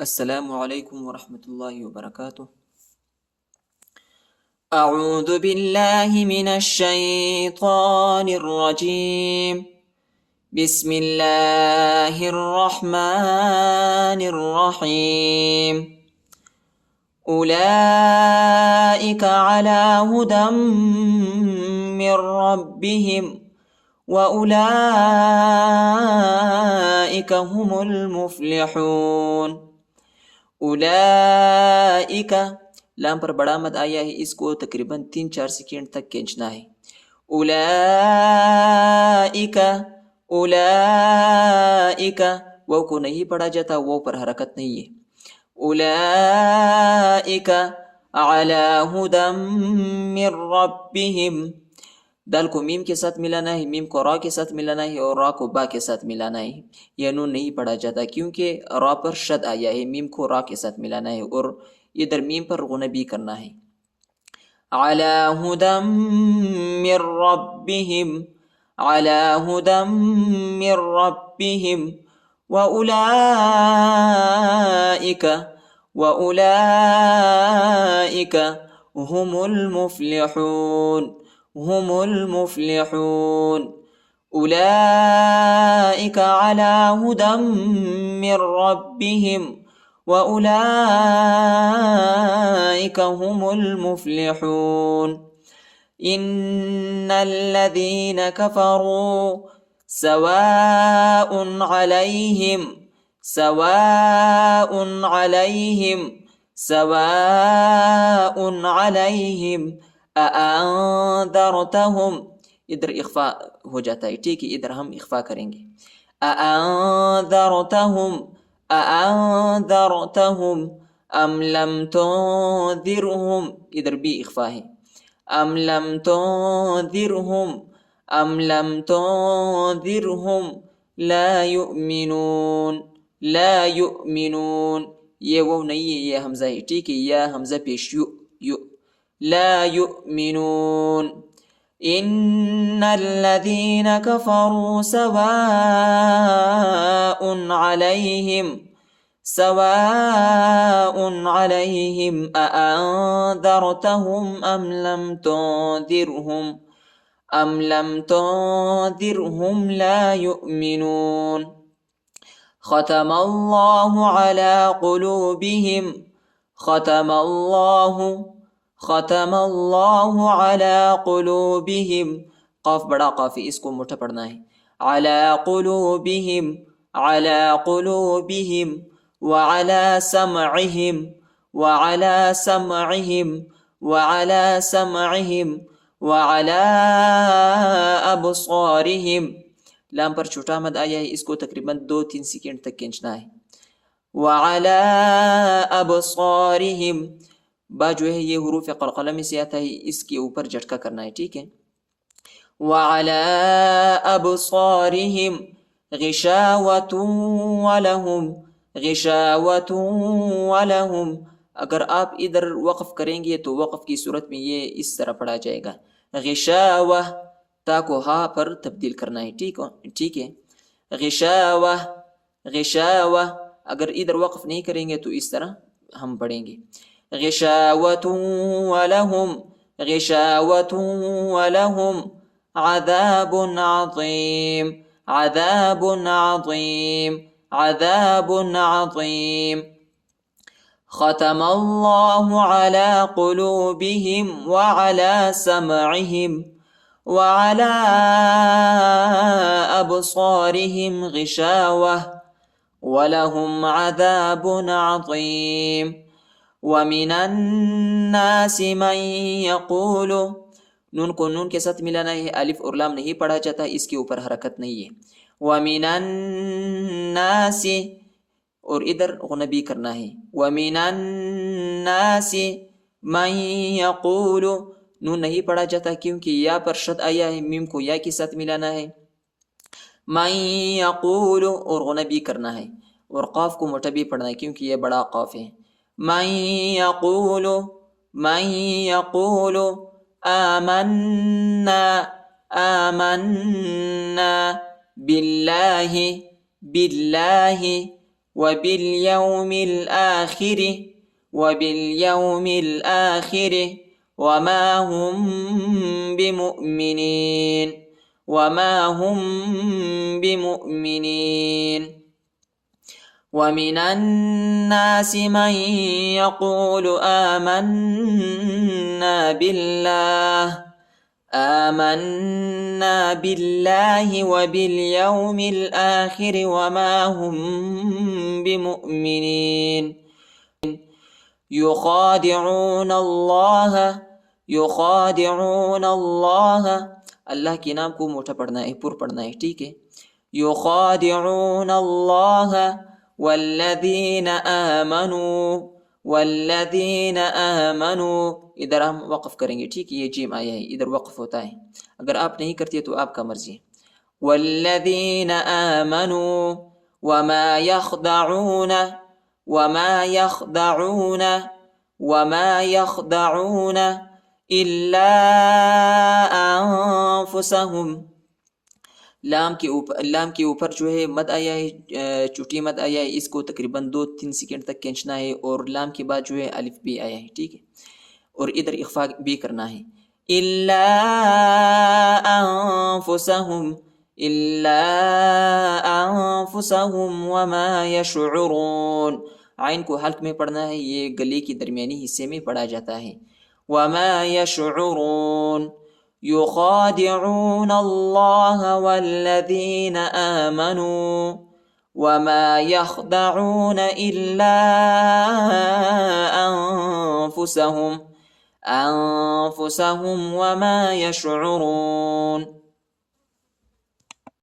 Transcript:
अस्सलामु अलैकुम वरहमतुल्लाहि वबरकातुह। अऊज़ु बिल्लाहि मिनश शैतानिर रजीम। बिस्मिल्लाहिर रहमानिर रहीम। उलाइका अला हुदम मिर रब्बिहिम व उलाइका हुमुल मुफ्लिहून। उलाइका लाम पर बड़ा मद आया है, इसको तकरीबन 3-4 सेकेंड तक खींचना है। उलाइका उलाइका वो को नहीं पढ़ा जाता, वो पर हरकत नहीं है। उलाइका अला हुदम मिर रब्बिहिम, दाल को मीम के साथ मिलाना है, मीम को रा के साथ मिलाना है और रा को बा के साथ मिलाना है। यह नून नहीं पढ़ा जाता क्योंकि रा पर शद आया है, मीम को रा के साथ मिलाना है और इधर मीम पर गुना भी करना है। अला हुदम मिर रब्बिहिम, अला हुदम मिर रब्बिहिम व उलाइका हुमुल मुफ्लिहून, हुमुल मुफ्लिहून। उलाइका अला हुदम मिर रब्बिहिम व उलाइका हुमुल मुफ्लिहून। इन्नल्लज़ीन कफ़रू सवाउन अलैहिम, सवाउन अलैहिम, सवाउन अलैहिम अअंदरतहुम, इधर इख्फा हो जाता है, ठीक है, इधर हम इख्फा करेंगे। अअंदरतहुम, अअंदरतहुम अम लम तुंदिरहुम, इधर भी इख्फा है। अम लम तुंदिरहुम, अम लम तुंदिरहुम ला युमिनून, ला युमिनून, ये वो नहीं है, ये हमजा है, ठीक है, या हमजा पेश यु, यु, ला युमिनून। इन्नल्लज़ीन कफ़रू सवाउन अलैहिम, सवाउन अलैहिम अअंदरतहुम अम लम तुंदिरहुम, अम लम तुंदिरहुम ला युमिनून। ख़तमल्लाहु अला क़ुलूबिहिम, ख़तमल्लाहु, ख़तमल्लाहु अला क़ुलूबिहिम, क़ाफ बड़ा क़ाफ है, इसको मोटा पढ़ना है। अला क़ुलूबिहिम, अला क़ुलूबिहिम व अला समअहिम, व अला समअहिम, व अला समअहिम व अला अबसारिहिम। लाम पर छोटा मद आया है, इसको तकरीबन 2-3 सेकेंड तक खींचना है। व अला अबसारिहिम, बा जो है ये हुरूफ क़लक़ला में से आता है, इसके ऊपर झटका करना है, ठीक है। व अला अबसारिहिम गिशावतुन व लहुम, गिशावतुन व लहुम, अगर आप इधर वक़्फ़ करेंगे तो वक़्फ़ की सूरत में ये इस तरह पढ़ा जाएगा। गिशावा, ता को हा पर तब्दील करना है, ठीक है। गिशावा, गिशावा, अगर इधर वक़्फ़ नहीं करेंगे तो इस तरह हम पढ़ेंगे। गिशावतुन व लहुम, गिशावतुन व लहुम अज़ाबुन अज़ीम, अज़ाबुन अज़ीम, अज़ाबुन अज़ीम। ख़तमल्लाहु अला क़ुलूबिहिम व अला समअहिम व अला अबसारिहिम गिशावह व लहुम अज़ाबुन अज़ीम। व मिनन नासि मन यक़ूलु, नून को नून के साथ मिलाना है, अलिफ और लाम नहीं पढ़ा जाता, इसके ऊपर हरकत नहीं है। व मिनन नासि, और इधर गुना भी करना है। व मिनन नासि मन यक़ूलु, नून नहीं पढ़ा जाता क्योंकि या पर शद आया है, मीम को या के साथ मिलाना है। मन यक़ूलु, और गुना भी करना है और क़ाफ को मोटा भी पढ़ना है क्योंकि यह बड़ा क़ाफ है। मन यक़ूलु, मन यक़ूलु आमन्ना, आमन्ना बिल्लाहि, बिल्लाहि وباليوم الآخر وباليوم الآخر وما هم بمؤمنين وما هم بمؤمنين ومن الناس من يقول آمنا بالله وباليوم الآخر وما هم بمؤمنين يخادعون الله अल्लाह के नाम को मोटा पढ़ना है, पुर पढ़ना है, ठीक है। युखादिऊन अल्लाह वल्लदीन आमनू, इधर हम वक़फ़ करेंगे, ठीक है। ये जीम आया है, इधर वक़फ़ होता है, अगर आप नहीं करते तो आपका मर्जी है। वल्लदीन आमनू वमा यख़दऊन इल्ला अनफुसहुम, लाम के ऊपर जो है मद आया है, चुटी मद आया है, इसको तकरीबन 2-3 सेकंड तक खींचना है, और लाम के बाद जो है अलिफ भी आया है, ठीक है, और इधर इख्फा भी करना है। इल्ला अनफुसहुम वमा यशउरून, आइन को हल्क में पढ़ना है, ये गले के दरमियानी हिस्से में पढ़ा जाता है। वमा यशउरून युखादिऊन अल्लाह वल्लदीन आमनू वमा यख़दऊन इल्ला अनफुसहुम वमा यशउरून।